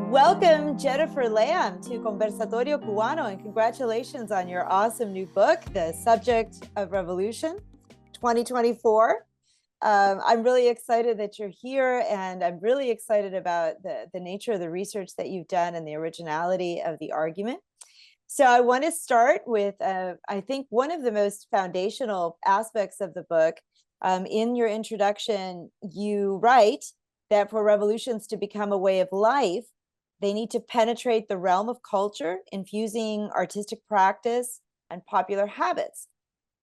Welcome, Jennifer Lamb, to Conversatorio Cubano, and congratulations on your awesome new book, The Subject of Revolution, 2024. I'm really excited that you're here, and I'm really excited about the nature of the research that you've done and the originality of the argument. So I want to start with, I think, one of the most foundational aspects of the book. In your introduction, you write that for revolutions to become a way of life, they need to penetrate the realm of culture, infusing artistic practice and popular habits.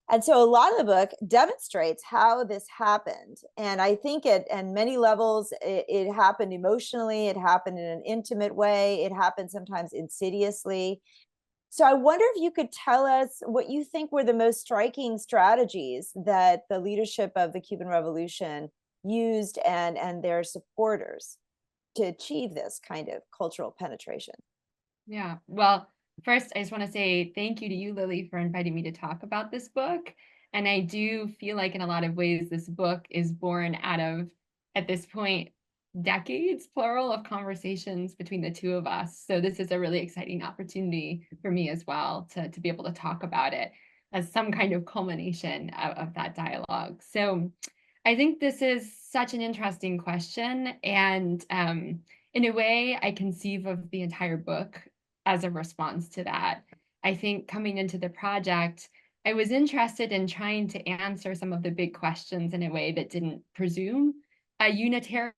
And so a lot of the book demonstrates how this happened. And I think at many levels, it happened emotionally, it happened in an intimate way, it happened sometimes insidiously. So I wonder if you could tell us what you think were the most striking strategies that the leadership of the Cuban Revolution used and their supporters to achieve this kind of cultural penetration. Yeah. Well, first, I just want to say thank you to you, Lily, for inviting me to talk about this book. And I do feel like, in a lot of ways, this book is born out of, at this point, decades, plural, of conversations between the two of us. So this is a really exciting opportunity for me as well to be able to talk about it as some kind of culmination of that dialogue. So I think this is such an interesting question. And in a way, I conceive of the entire book as a response to that. I think coming into the project, I was interested in trying to answer some of the big questions in a way that didn't presume a unitary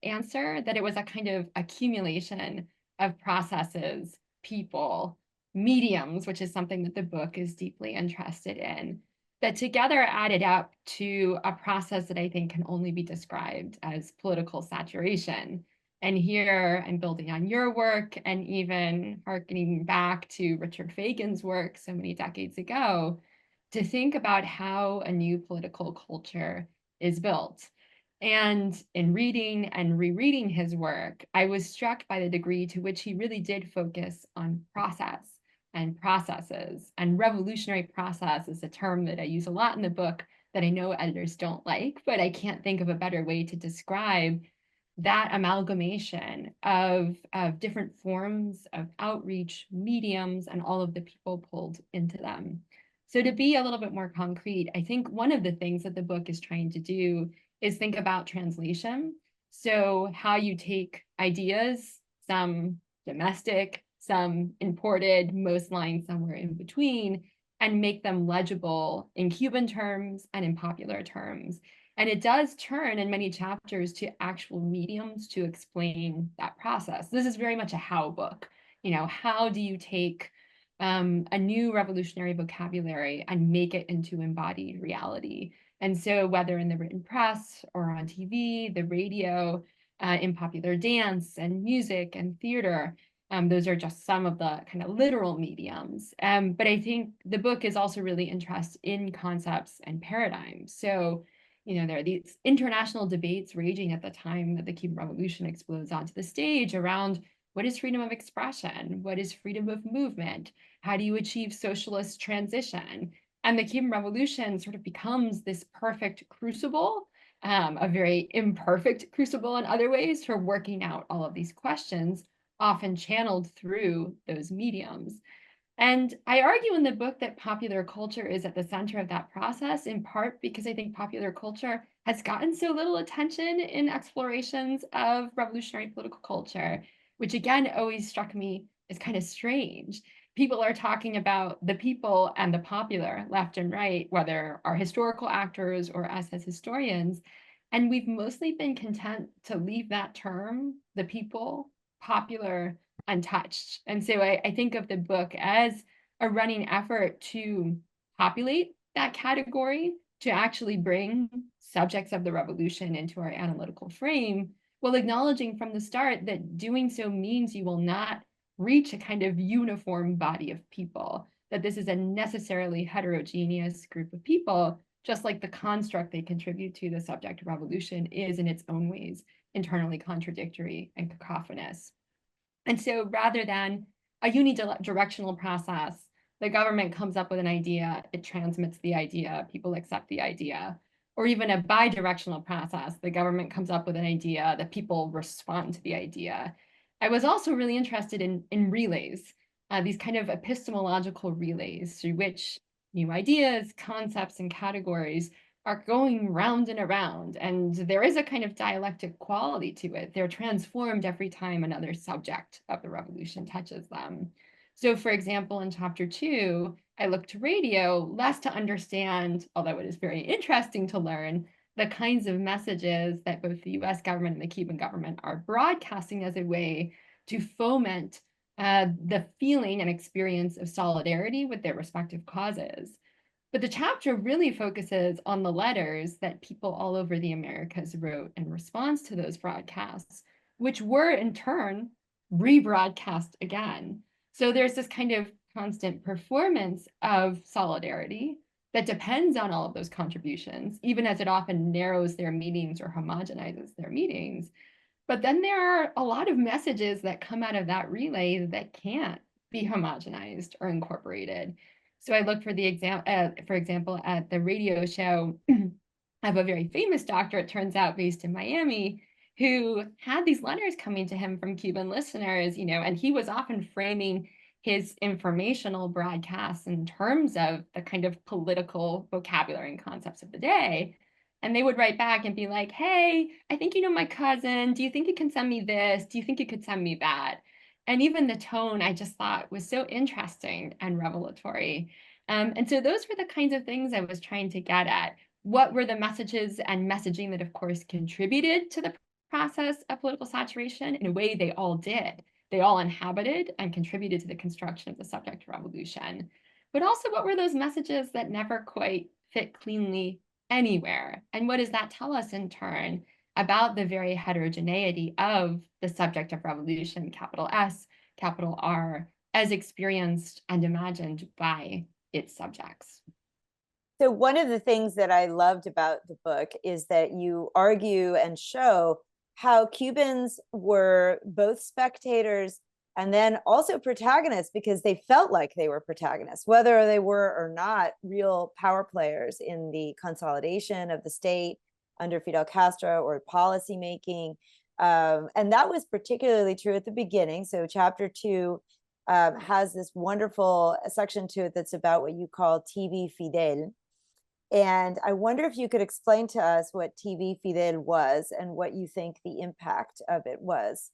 answer, that it was a kind of accumulation of processes, people, mediums, which is something that the book is deeply interested in, that together added up to a process that I think can only be described as political saturation. And here I'm building on your work and even harkening back to Richard Fagan's work so many decades ago to think about how a new political culture is built. And in reading and rereading his work, I was struck by the degree to which he really did focus on process and processes. And revolutionary process is a term that I use a lot in the book that I know editors don't like, but I can't think of a better way to describe that amalgamation of different forms of outreach, mediums, and all of the people pulled into them. So to be a little bit more concrete, I think one of the things that the book is trying to do is think about translation. So how you take ideas, some domestic, some imported, most lying somewhere in between, and make them legible in Cuban terms and in popular terms. And it does turn in many chapters to actual mediums to explain that process. This is very much a how book. You know, how do you take a new revolutionary vocabulary and make it into embodied reality? And so whether in the written press or on TV, the radio, in popular dance and music and theater, those are just some of the kind of literal mediums. But I think the book is also really interested in concepts and paradigms. So, you know, there are these international debates raging at the time that the Cuban Revolution explodes onto the stage around what is freedom of expression? What is freedom of movement? How do you achieve socialist transition? And the Cuban Revolution sort of becomes this perfect crucible, a very imperfect crucible in other ways for working out all of these questions, often channeled through those mediums. And I argue in the book that popular culture is at the center of that process, in part because I think popular culture has gotten so little attention in explorations of revolutionary political culture, which again always struck me as kind of strange. People are talking about the people and the popular left and right, whether our historical actors or us as historians. And we've mostly been content to leave that term, the people, popular, untouched. And so I think of the book as a running effort to populate that category, to actually bring subjects of the revolution into our analytical frame, while acknowledging from the start that doing so means you will not reach a kind of uniform body of people, that this is a necessarily heterogeneous group of people, just like the construct they contribute to the subject of revolution is in its own ways internally contradictory and cacophonous. And so rather than a unidirectional process, the government comes up with an idea, it transmits the idea, people accept the idea. or even a bi-directional process. The government comes up with an idea, the people respond to the idea. I was also really interested in relays, these kind of epistemological relays through which new ideas, concepts, and categories are going round and around. And there is a kind of dialectic quality to it. They're transformed every time another subject of the revolution touches them. So for example, in chapter 2, I look to radio less to understand, although it is very interesting to learn, the kinds of messages that both the US government and the Cuban government are broadcasting as a way to foment the feeling and experience of solidarity with their respective causes. But the chapter really focuses on the letters that people all over the Americas wrote in response to those broadcasts, which were in turn rebroadcast again. So there's this kind of constant performance of solidarity that depends on all of those contributions, even as it often narrows their meanings or homogenizes their meanings. But then there are a lot of messages that come out of that relay that can't be homogenized or incorporated. So I looked for example, at the radio show of a very famous doctor, it turns out, based in Miami, who had these letters coming to him from Cuban listeners, and he was often framing his informational broadcasts in terms of the kind of political vocabulary and concepts of the day. And they would write back and be like, hey, I think you know my cousin. Do you think you can send me this? Do you think you could send me that? And even the tone I just thought was so interesting and revelatory. And so those were the kinds of things I was trying to get at. What were the messages and messaging that, of course, contributed to the process of political saturation? In a way, they all did. They all inhabited and contributed to the construction of the subject revolution. But also, what were those messages that never quite fit cleanly anywhere? And what does that tell us in turn about the very heterogeneity of the subject of revolution, capital S, capital R, as experienced and imagined by its subjects? So one of the things that I loved about the book is that you argue and show how Cubans were both spectators and then also protagonists, because they felt like they were protagonists, whether they were or not real power players in the consolidation of the state under Fidel Castro or policymaking. And that was particularly true at the beginning. So chapter 2 has this wonderful section to it that's about what you call TV Fidel. And I wonder if you could explain to us what TV Fidel was and what you think the impact of it was.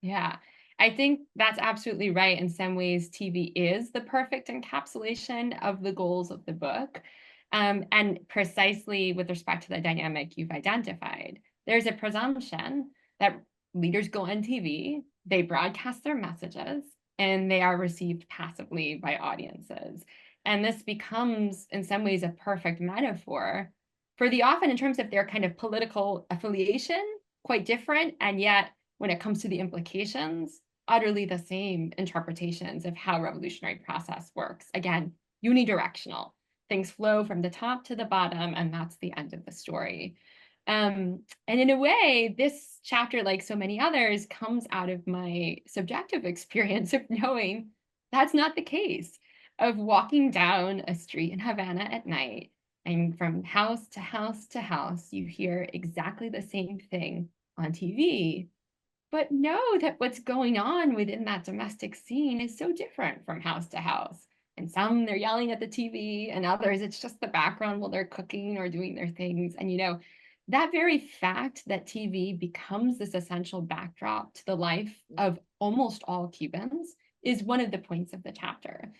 Yeah, I think that's absolutely right. In some ways, TV is the perfect encapsulation of the goals of the book. And precisely with respect to the dynamic you've identified, there's a presumption that leaders go on TV, they broadcast their messages, and they are received passively by audiences. And this becomes, in some ways, a perfect metaphor for the often, in terms of their kind of political affiliation, quite different, and yet when it comes to the implications, utterly the same interpretations of how revolutionary process works. Again, unidirectional. Things flow from the top to the bottom, and that's the end of the story. And in a way, this chapter, like so many others, comes out of my subjective experience of knowing that's not the case, of walking down a street in Havana at night, and from house to house to house, you hear exactly the same thing on TV, but know that what's going on within that domestic scene is so different from house to house. And some they're yelling at the TV, and others it's just the background while they're cooking or doing their things. And that very fact that TV becomes this essential backdrop to the life of almost all Cubans is one of the points of the chapter.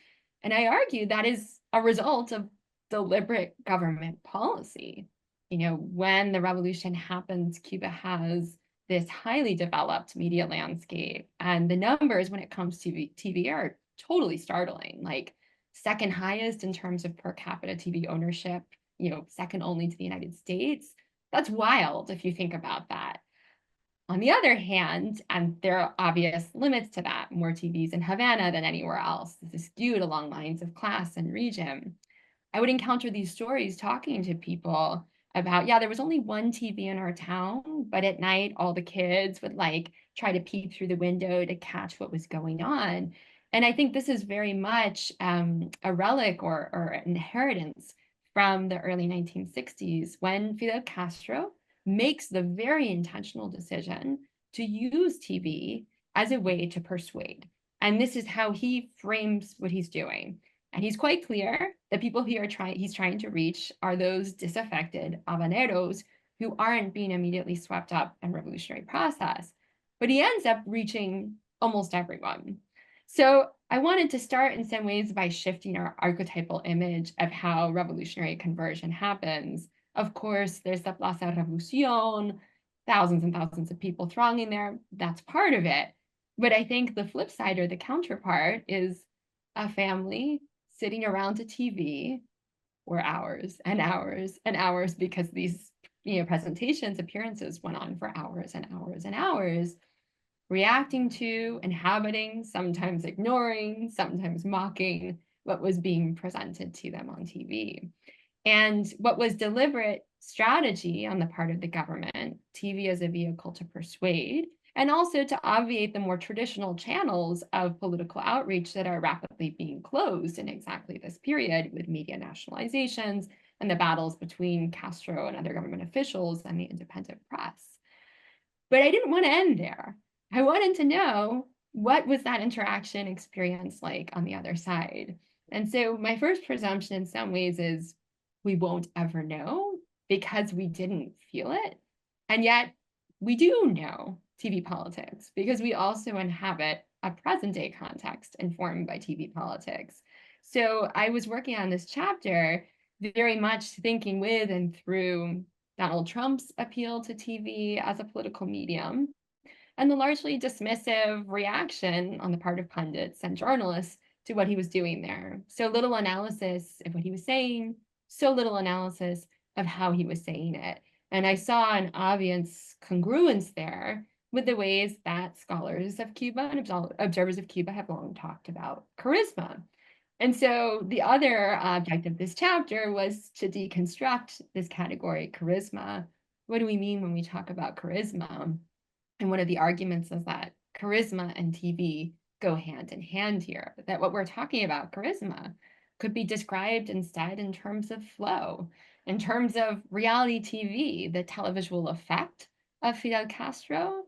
And I argue that is a result of deliberate government policy. When the revolution happens, Cuba has this highly developed media landscape, and the numbers when it comes to TV are totally startling, like second highest in terms of per capita TV ownership, second only to the United States. That's wild if you think about that. On the other hand, and there are obvious limits to that, more TVs in Havana than anywhere else. This is skewed along lines of class and region. I would encounter these stories talking to people about, yeah, there was only one TV in our town, but at night, all the kids would try to peep through the window to catch what was going on. And I think this is very much a relic or an inheritance from the early 1960s when Fidel Castro makes the very intentional decision to use TV as a way to persuade. And this is how he frames what he's doing. And he's quite clear that people he's trying to reach are those disaffected habaneros who aren't being immediately swept up in revolutionary process. But he ends up reaching almost everyone. So I wanted to start in some ways by shifting our archetypal image of how revolutionary conversion happens. Of course, there's the Plaza Revolución, thousands and thousands of people thronging there. That's part of it. But I think the flip side or the counterpart is a family sitting around a TV for hours and hours and hours because these presentations, appearances went on for hours and hours and hours, reacting to, inhabiting, sometimes ignoring, sometimes mocking what was being presented to them on TV. And what was deliberate strategy on the part of the government, TV as a vehicle to persuade, and also to obviate the more traditional channels of political outreach that are rapidly being closed in exactly this period with media nationalizations and the battles between Castro and other government officials and the independent press. But I didn't want to end there. I wanted to know, what was that interaction experience like on the other side? And so my first presumption in some ways is we won't ever know because we didn't feel it. And yet we do know TV politics because we also inhabit a present day context informed by TV politics. So I was working on this chapter very much thinking with and through Donald Trump's appeal to TV as a political medium and the largely dismissive reaction on the part of pundits and journalists to what he was doing there. So little analysis of what he was saying, so little analysis of how he was saying it. And I saw an obvious congruence there with the ways that scholars of Cuba and observers of Cuba have long talked about charisma. And so the other object of this chapter was to deconstruct this category, charisma. What do we mean when we talk about charisma? And one of the arguments is that charisma and TV go hand in hand here, that what we're talking about, charisma, could be described instead in terms of flow, in terms of reality TV, the televisual effect of Fidel Castro,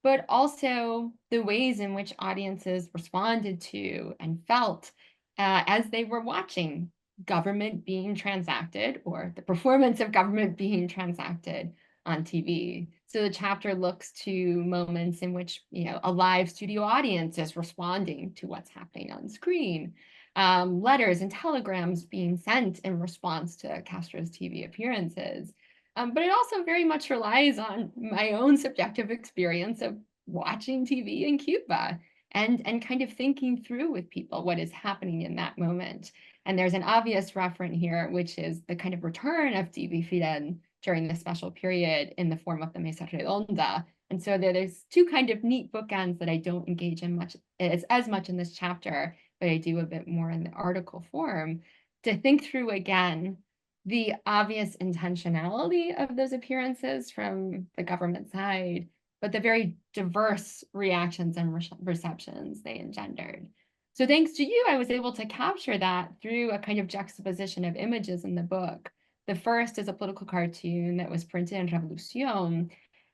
but also the ways in which audiences responded to and felt as they were watching government being transacted or the performance of government being transacted on TV. So the chapter looks to moments in which, a live studio audience is responding to what's happening on screen, letters and telegrams being sent in response to Castro's TV appearances. But it also very much relies on my own subjective experience of watching TV in Cuba and kind of thinking through with people what is happening in that moment. And there's an obvious reference here, which is the kind of return of TV Fidel during the special period in the form of the Mesa Redonda. And so there's two kind of neat bookends that I don't engage in as much in this chapter, but I do a bit more in the article form to think through again the obvious intentionality of those appearances from the government side, but the very diverse reactions and receptions they engendered. So thanks to you, I was able to capture that through a kind of juxtaposition of images in the book. The first is a political cartoon that was printed in Revolución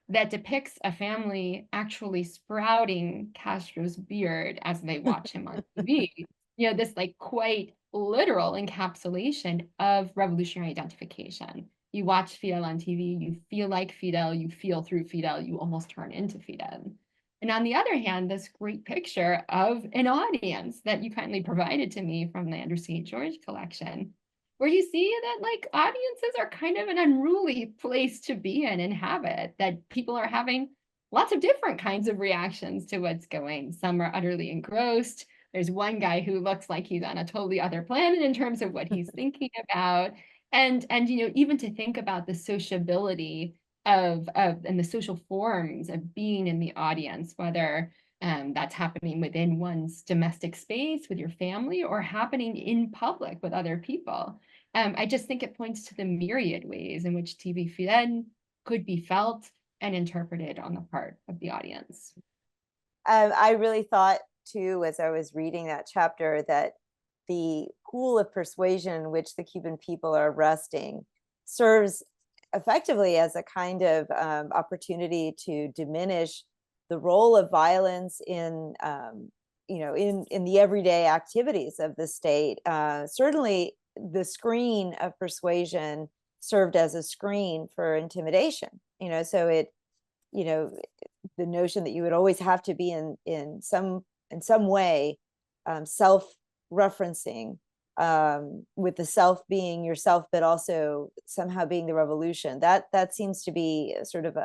that depicts a family actually sprouting Castro's beard as they watch him on TV. This like quite literal encapsulation of revolutionary identification. You watch Fidel on TV, you feel like Fidel, you feel through Fidel, you almost turn into Fidel. And on the other hand, this great picture of an audience that you kindly provided to me from the Andrew St. George collection, where you see that like audiences are kind of an unruly place to be and inhabit, that people are having lots of different kinds of reactions to what's going. Some are utterly engrossed. There's one guy who looks like he's on a totally other planet in terms of what he's thinking about. And even to think about the sociability of and the social forms of being in the audience, whether that's happening within one's domestic space with your family or happening in public with other people. I just think it points to the myriad ways in which TV Fidel could be felt and interpreted on the part of the audience. I really thought too, as I was reading that chapter, that the pool of persuasion in which the Cuban people are resting serves effectively as a kind of opportunity to diminish the role of violence in in the everyday activities of the state. Certainly the screen of persuasion served as a screen for intimidation, so it, the notion that you would always have to be in some way self-referencing, with the self being yourself, but also somehow being the revolution. That seems to be sort of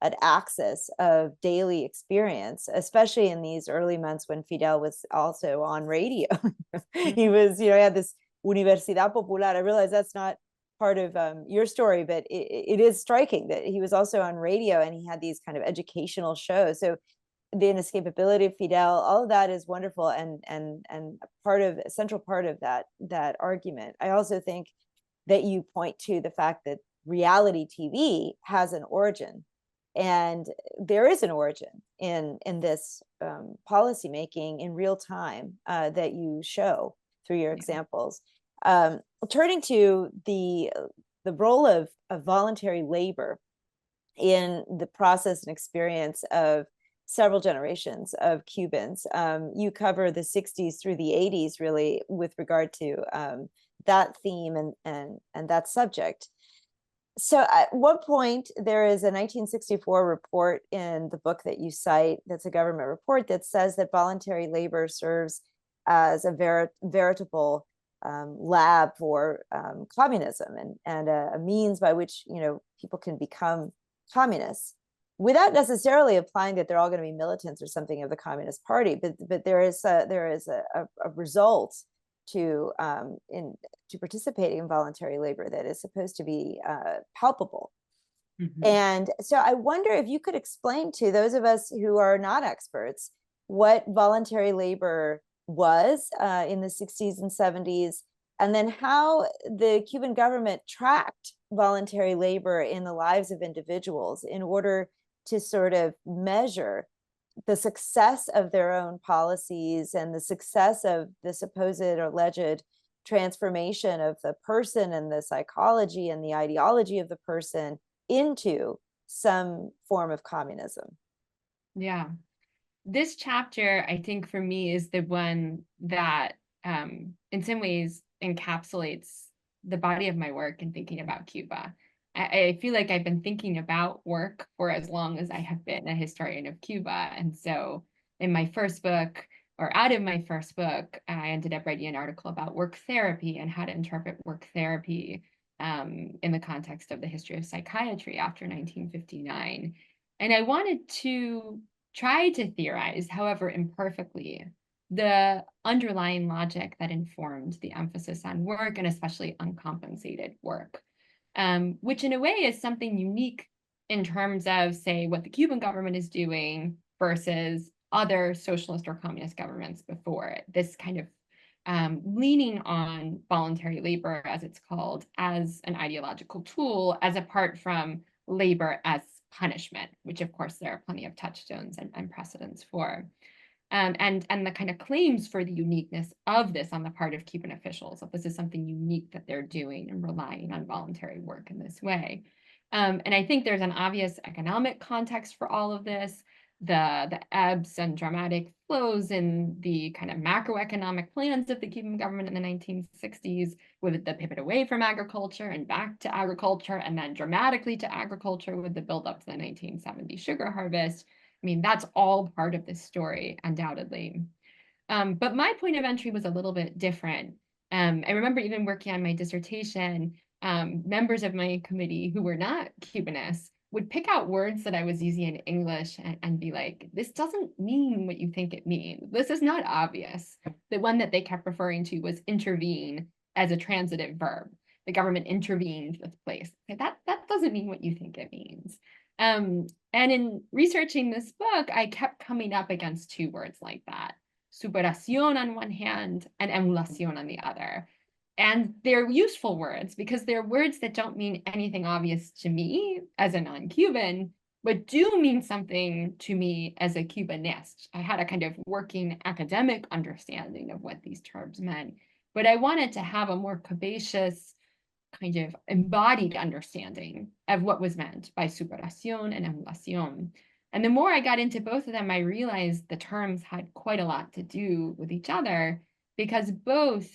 an axis of daily experience, especially in these early months when Fidel was also on radio. He was, he had this Universidad Popular. I realize that's not part of your story, but it is striking that he was also on radio and he had these kind of educational shows. So the inescapability of Fidel, all of that is wonderful and a central part of that argument. I also think that you point to the fact that reality TV has an origin, and there is an origin in this policymaking in real time that you show through your examples. Turning to the role of voluntary labor in the process and experience of several generations of Cubans. You cover the 60s through the 80s, really, with regard to that theme and that subject. So at what point, there is a 1964 report in the book that you cite, that's a government report, that says that voluntary labor serves as a veritable lab for communism and a means by which people can become communists, without necessarily implying that they're all going to be militants or something of the Communist Party. But there is a result to participating in voluntary labor that is supposed to be palpable. Mm-hmm. And so I wonder if you could explain to those of us who are not experts what voluntary labor was in the 60s and 70s, and then how the Cuban government tracked voluntary labor in the lives of individuals in order to sort of measure the success of their own policies and the success of the supposed or alleged transformation of the person and the psychology and the ideology of the person into some form of communism. Yeah. This chapter, I think, for me, is the one that in some ways encapsulates the body of my work in thinking about Cuba. I feel like I've been thinking about work for as long as I have been a historian of Cuba. And so in my first book, or out of my first book, I ended up writing an article about work therapy and how to interpret work therapy in the context of the history of psychiatry after 1959. And I wanted to try to theorize, however imperfectly, the underlying logic that informed the emphasis on work, and especially uncompensated work, which in a way is something unique in terms of, say, what the Cuban government is doing versus other socialist or communist governments before it. This kind of leaning on voluntary labor, as it's called, as an ideological tool, as apart from labor as punishment, which of course there are plenty of touchstones and precedents for. And the kind of claims for the uniqueness of this on the part of Cuban officials, that this is something unique that they're doing and relying on voluntary work in this way. And I think there's an obvious economic context for all of this, the ebbs and dramatic flows in the kind of macroeconomic plans of the Cuban government in the 1960s, with the pivot away from agriculture and back to agriculture, and then dramatically to agriculture with the buildup to the 1970 sugar harvest. I mean, that's all part of this story, undoubtedly. But my point of entry was a little bit different. I remember even working on my dissertation, members of my committee who were not Cubanists would pick out words that I was using in English and be like, this doesn't mean what you think it means. This is not obvious. The one that they kept referring to was intervene as a transitive verb. The government intervened this place. That doesn't mean what you think it means. And in researching this book, I kept coming up against two words like that: superación on one hand and emulación on the other. And they're useful words because they're words that don't mean anything obvious to me as a non-Cuban, but do mean something to me as a Cubanist. I had a kind of working academic understanding of what these terms meant. but I wanted to have a more capacious kind of embodied understanding of what was meant by superación and emulación. And the more I got into both of them, I realized the terms had quite a lot to do with each other, because both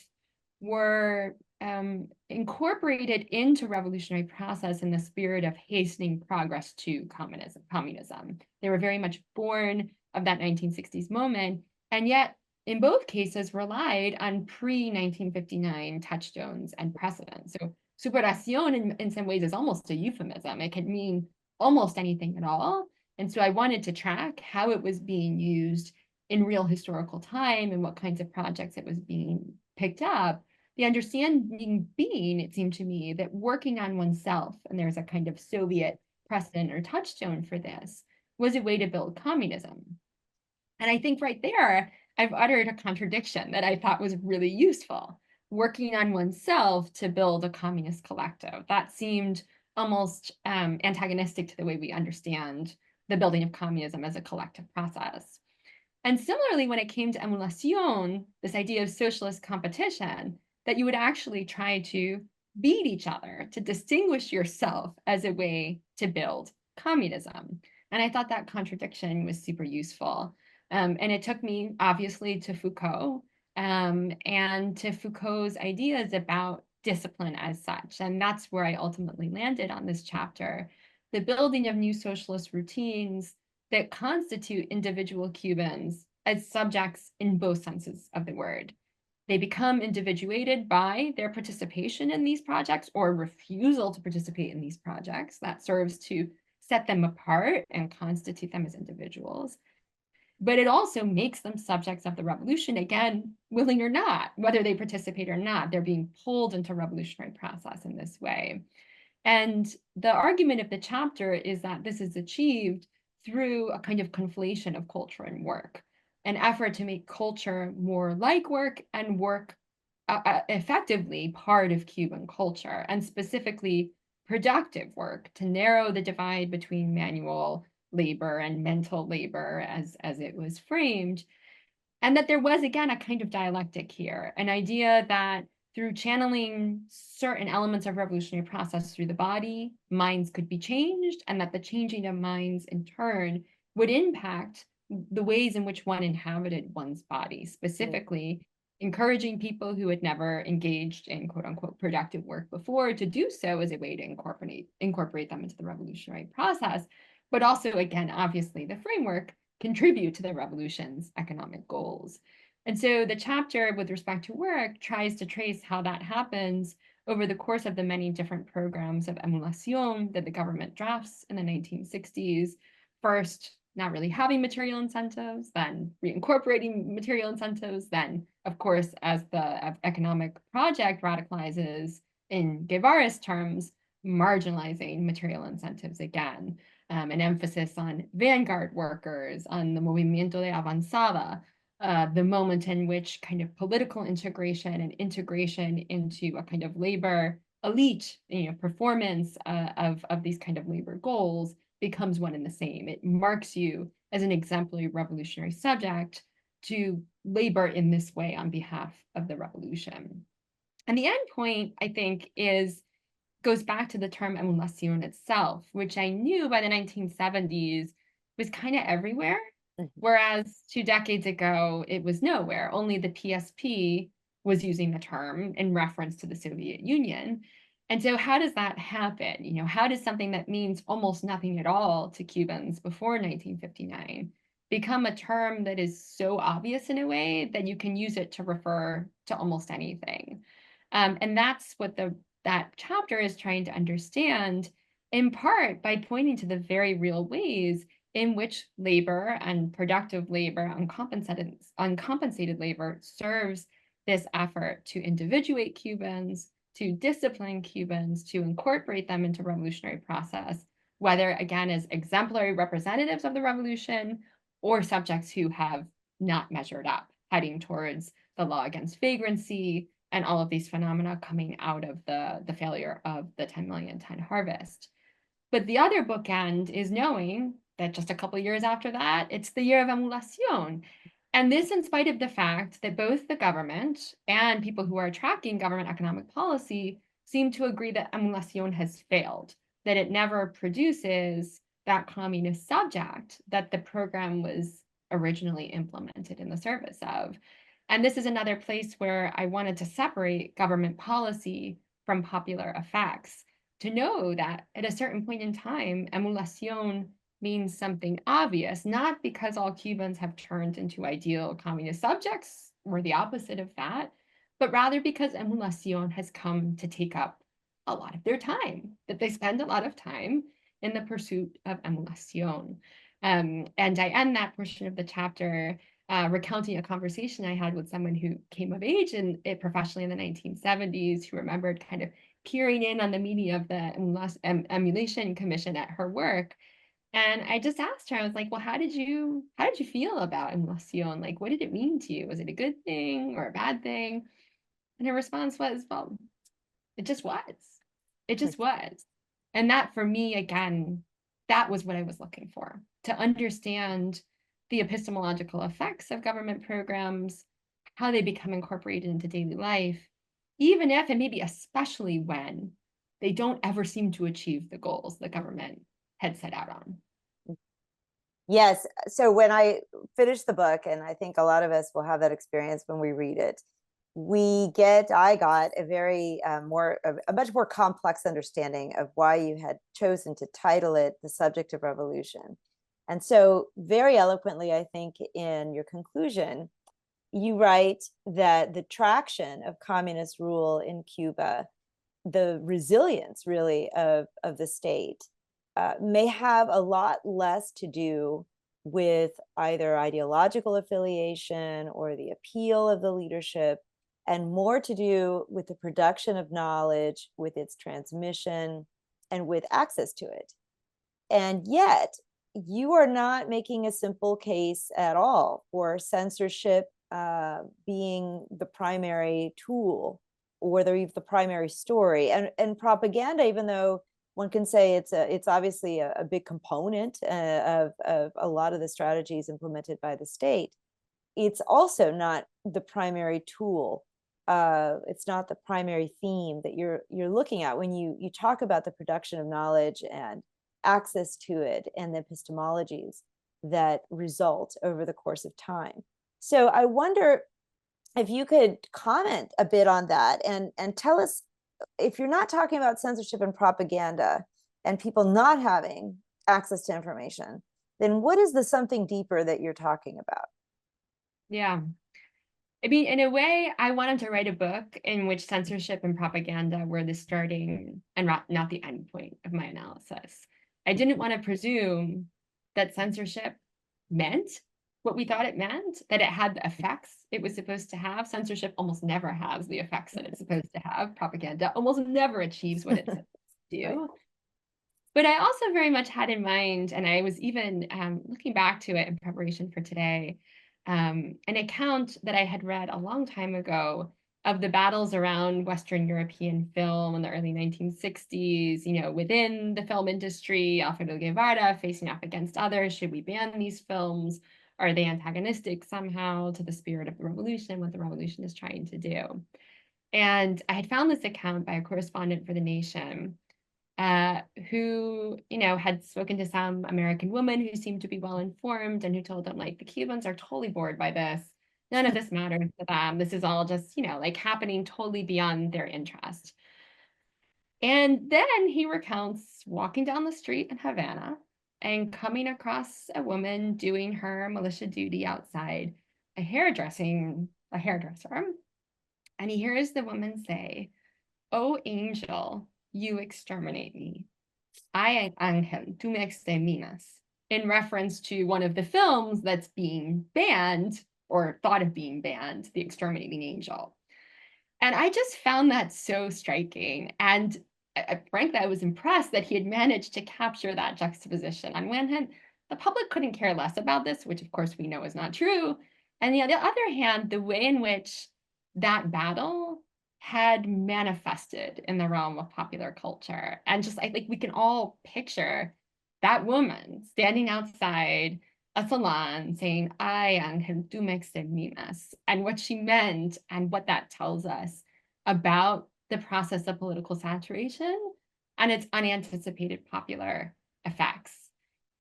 were incorporated into revolutionary process in the spirit of hastening progress to communism. They were very much born of that 1960s moment, and yet in both cases relied on pre-1959 touchstones and precedents. So superación in some ways is almost a euphemism. It can mean almost anything at all. And so I wanted to track how it was being used in real historical time and what kinds of projects it was being picked up. The understanding being, it seemed to me, that working on oneself, and there's a kind of Soviet precedent or touchstone for this, was a way to build communism. And I think right there, I've uttered a contradiction that I thought was really useful. Working on oneself to build a communist collective. That seemed almost antagonistic to the way we understand the building of communism as a collective process. And similarly, when it came to emulación, this idea of socialist competition, that you would actually try to beat each other, to distinguish yourself as a way to build communism. And I thought that contradiction was super useful. And it took me, obviously, to Foucault and to Foucault's ideas about discipline as such. And that's where I ultimately landed on this chapter, the building of new socialist routines that constitute individual Cubans as subjects in both senses of the word. They become individuated by their participation in these projects or refusal to participate in these projects. That serves to set them apart and constitute them as individuals. But it also makes them subjects of the revolution, again, willing or not, whether they participate or not. They're being pulled into revolutionary process in this way. And the argument of the chapter is that this is achieved through a kind of conflation of culture and work, an effort to make culture more like work and work effectively part of Cuban culture, and specifically productive work, to narrow the divide between manual labor and mental labor as it was framed. And that there was, again, a kind of dialectic here, an idea that through channeling certain elements of revolutionary process through the body, minds could be changed, and that the changing of minds in turn would impact the ways in which one inhabited one's body, specifically encouraging people who had never engaged in quote unquote productive work before to do so as a way to incorporate them into the revolutionary process, but also, again, obviously the framework contribute to the revolution's economic goals. And so the chapter with respect to work tries to trace how that happens over the course of the many different programs of emulación that the government drafts in the 1960s. First, not really having material incentives, then reincorporating material incentives, then, of course, as the economic project radicalizes in Guevara's terms, marginalizing material incentives again. An emphasis on vanguard workers, on the movimiento de avanzada, the moment in which kind of political integration and integration into a kind of labor elite, performance of these kind of labor goals becomes one and the same. It marks you as an exemplary revolutionary subject to labor in this way on behalf of the revolution. And the end point, I think, goes back to the term emulación itself, which I knew by the 1970s was kind of everywhere, whereas 2 decades ago, it was nowhere. Only the PSP was using the term in reference to the Soviet Union. And so how does that happen? How does something that means almost nothing at all to Cubans before 1959 become a term that is so obvious in a way that you can use it to refer to almost anything? And that's what that chapter is trying to understand, in part by pointing to the very real ways in which labor and productive labor, uncompensated labor, serves this effort to individuate Cubans, to discipline Cubans, to incorporate them into revolutionary process, whether, again, as exemplary representatives of the revolution or subjects who have not measured up, heading towards the law against vagrancy, and all of these phenomena coming out of the failure of the 10 million ton harvest. But the other bookend is knowing that just a couple of years after that, it's the year of emulación. And this in spite of the fact that both the government and people who are tracking government economic policy seem to agree that emulación has failed, that it never produces that communist subject that the program was originally implemented in the service of. And this is another place where I wanted to separate government policy from popular effects, to know that at a certain point in time, emulación means something obvious, not because all Cubans have turned into ideal communist subjects or the opposite of that, but rather because emulación has come to take up a lot of their time, that they spend a lot of time in the pursuit of emulación. And I end that portion of the chapter recounting a conversation I had with someone who came of age in it professionally in the 1970s, who remembered kind of peering in on the meeting of the Emulation Commission at her work. And I just asked her, I was like, well, how did you feel about emulación? Like, what did it mean to you? Was it a good thing or a bad thing? And her response was, well, it just was. It just was. And that for me, again, that was what I was looking for, to understand the epistemological effects of government programs, how they become incorporated into daily life, even if, and maybe especially when, they don't ever seem to achieve the goals the government had set out on. Yes. So when I finished the book, and I think a lot of us will have that experience when we read it, I got a very a much more complex understanding of why you had chosen to title it The Subject of Revolution. And so very eloquently, I think in your conclusion, you write that the traction of communist rule in Cuba, the resilience really of the state, may have a lot less to do with either ideological affiliation or the appeal of the leadership, and more to do with the production of knowledge, with its transmission, and with access to it. And yet, you are not making a simple case at all for censorship being the primary tool, or the primary story. And propaganda, even though one can say it's obviously a big component of a lot of the strategies implemented by the state, it's also not the primary tool. It's not the primary theme that you're looking at when you talk about the production of knowledge and access to it and the epistemologies that result over the course of time. So I wonder if you could comment a bit on that and tell us, if you're not talking about censorship and propaganda and people not having access to information, then what is the something deeper that you're talking about? Yeah. I mean, in a way, I wanted to write a book in which censorship and propaganda were the starting and not the end point of my analysis. I didn't want to presume that censorship meant what we thought it meant, that it had the effects it was supposed to have. Censorship almost never has the effects that it's supposed to have. Propaganda almost never achieves what it's supposed to do. Right. But I also very much had in mind, and I was even looking back to it in preparation for today, an account that I had read a long time ago of the battles around Western European film in the early 1960s, within the film industry, Alfredo Guevara facing off against others. Should we ban these films? Are they antagonistic somehow to the spirit of the revolution, what the revolution is trying to do? And I had found this account by a correspondent for The Nation, who, had spoken to some American woman who seemed to be well informed, and who told them, like, the Cubans are totally bored by this. None of this matters to them. This is all just, like, happening totally beyond their interest. And then he recounts walking down the street in Havana and coming across a woman doing her militia duty outside a hairdresser. And he hears the woman say, "Oh, angel, you exterminate me. Ay, ángel, tú me exterminas," in reference to one of the films that's being banned, or thought of being banned, The Exterminating Angel. And I just found that so striking. And frankly, I was impressed that he had managed to capture that juxtaposition. On one hand, the public couldn't care less about this, which of course we know is not true. And on the other hand, the way in which that battle had manifested in the realm of popular culture. And just, I think we can all picture that woman standing outside a salon saying, "Ay, ángel, tú me exterminas," and what she meant and what that tells us about the process of political saturation and its unanticipated popular effects.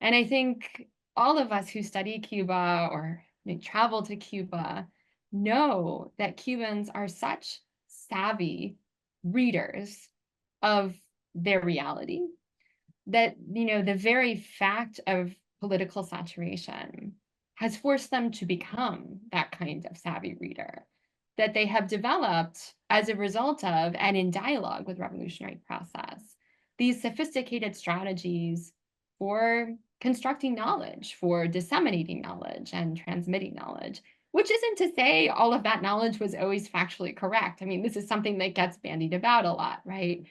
And I think all of us who study Cuba or travel to Cuba know that Cubans are such savvy readers of their reality that, the very fact of political saturation has forced them to become that kind of savvy reader that they have developed as a result of and in dialogue with revolutionary process, these sophisticated strategies for constructing knowledge, for disseminating knowledge and transmitting knowledge, which isn't to say all of that knowledge was always factually correct. I mean, this is something that gets bandied about a lot, right?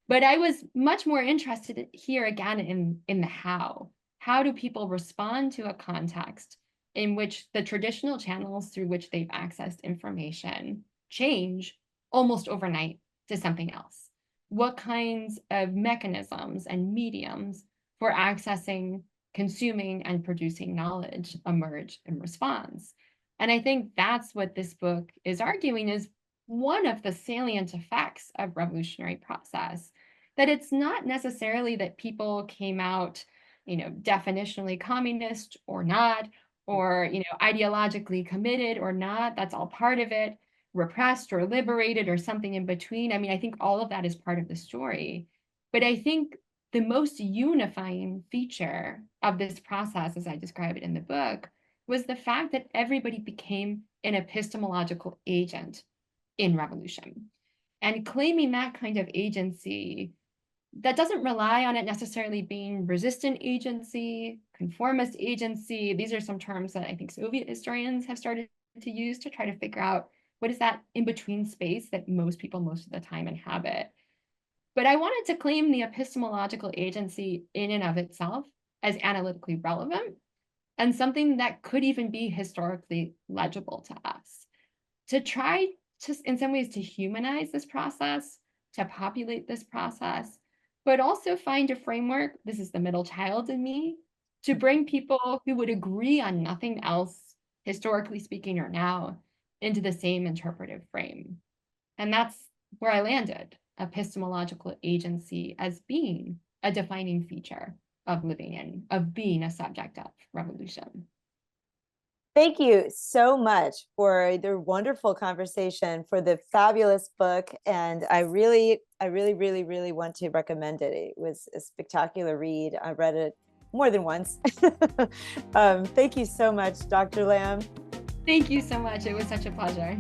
But I was much more interested here again in the how. How do people respond to a context in which the traditional channels through which they've accessed information change almost overnight to something else? What kinds of mechanisms and mediums for accessing, consuming, and producing knowledge emerge in response? And I think that's what this book is arguing is one of the salient effects of revolutionary process, that it's not necessarily that people came out, definitionally communist or not, or, ideologically committed or not. That's all part of it, repressed or liberated or something in between. I mean, I think all of that is part of the story. But I think the most unifying feature of this process, as I describe it in the book, was the fact that everybody became an epistemological agent in revolution. And claiming that kind of agency that doesn't rely on it necessarily being resistant agency, conformist agency. These are some terms that I think Soviet historians have started to use to try to figure out what is that in-between space that most people most of the time inhabit. But I wanted to claim the epistemological agency in and of itself as analytically relevant and something that could even be historically legible to us. To try to, in some ways, to humanize this process, to populate this process, but also find a framework, this is the middle child in me, to bring people who would agree on nothing else, historically speaking or now, into the same interpretive frame. And that's where I landed, epistemological agency as being a defining feature of living in, of being a subject of revolution. Thank you so much for the wonderful conversation, for the fabulous book. And I really want to recommend it. It was a spectacular read. I read it more than once. Thank you so much, Dr. Lambe. Thank you so much. It was such a pleasure.